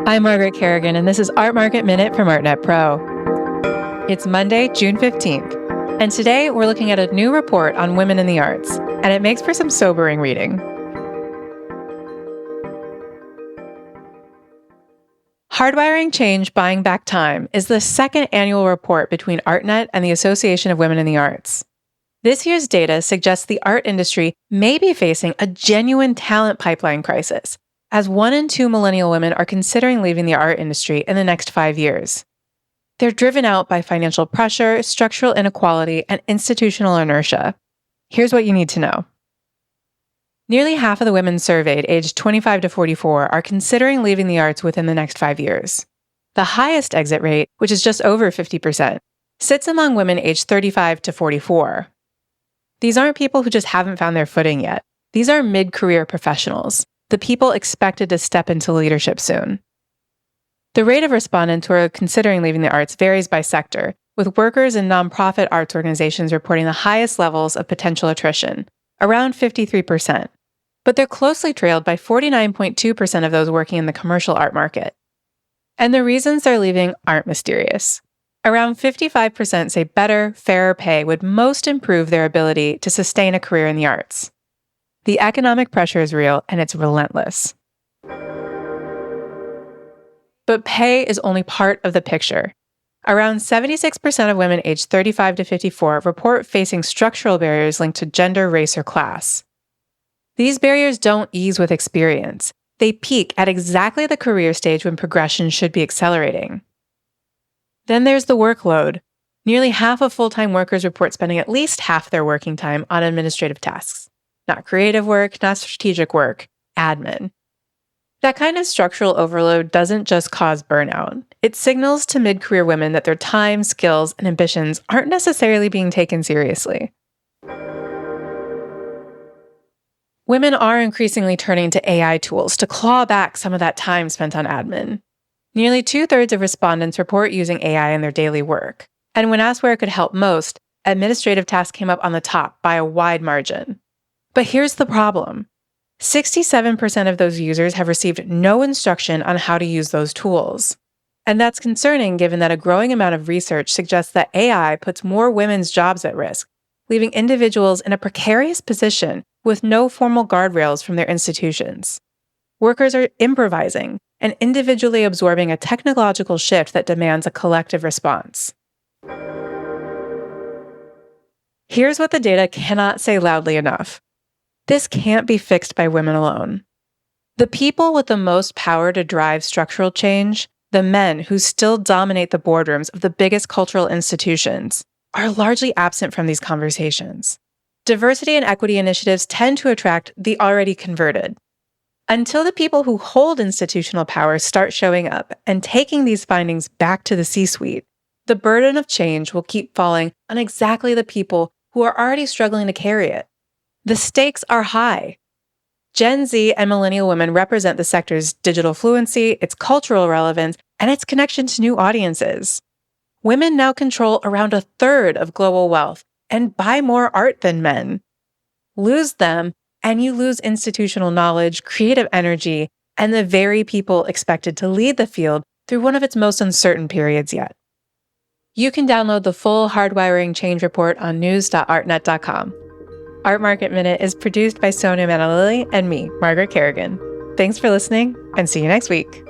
I'm Margaret Kerrigan, and this is Art Market Minute from ArtNet Pro. It's Monday, June 15th, and today we're looking at a new report on women in the arts, and it makes for some sobering reading. Hardwiring Change, Buying Back Time is the second annual report between ArtNet and the Association of Women in the Arts. This year's data suggests the art industry may be facing a genuine talent pipeline crisis, as 1 in 2 millennial women are considering leaving the art industry in the next 5 years. They're driven out by financial pressure, structural inequality, and institutional inertia. Here's what you need to know. Nearly half of the women surveyed aged 25 to 44 are considering leaving the arts within the next 5 years. The highest exit rate, which is just over 50%, sits among women aged 35 to 44. These aren't people who just haven't found their footing yet. These are mid-career professionals, the people expected to step into leadership soon. The rate of respondents who are considering leaving the arts varies by sector, with workers and nonprofit arts organizations reporting the highest levels of potential attrition, around 53%. But they're closely trailed by 49.2% of those working in the commercial art market. And the reasons they're leaving aren't mysterious. Around 55% say better, fairer pay would most improve their ability to sustain a career in the arts. The economic pressure is real, and it's relentless. But pay is only part of the picture. Around 76% of women aged 35 to 54 report facing structural barriers linked to gender, race, or class. These barriers don't ease with experience. They peak at exactly the career stage when progression should be accelerating. Then there's the workload. Nearly half of full-time workers report spending at least half their working time on administrative tasks. Not creative work, not strategic work, admin. That kind of structural overload doesn't just cause burnout. It signals to mid-career women that their time, skills, and ambitions aren't necessarily being taken seriously. Women are increasingly turning to AI tools to claw back some of that time spent on admin. Nearly 2/3 of respondents report using AI in their daily work. And when asked where it could help most, administrative tasks came up on the top by a wide margin. But here's the problem. 67% of those users have received no instruction on how to use those tools. And that's concerning given that a growing amount of research suggests that AI puts more women's jobs at risk, leaving individuals in a precarious position with no formal guardrails from their institutions. Workers are improvising and individually absorbing a technological shift that demands a collective response. Here's what the data cannot say loudly enough. This can't be fixed by women alone. The people with the most power to drive structural change, the men who still dominate the boardrooms of the biggest cultural institutions, are largely absent from these conversations. Diversity and equity initiatives tend to attract the already converted. Until the people who hold institutional power start showing up and taking these findings back to the C-suite, the burden of change will keep falling on exactly the people who are already struggling to carry it. The stakes are high. Gen Z and millennial women represent the sector's digital fluency, its cultural relevance, and its connection to new audiences. Women now control around 1/3 of global wealth and buy more art than men. Lose them, and you lose institutional knowledge, creative energy, and the very people expected to lead the field through one of its most uncertain periods yet. You can download the full Hardwiring Change report on news.artnet.com. Art Market Minute is produced by Sonia Manalili and me, Margaret Kerrigan. Thanks for listening, and see you next week.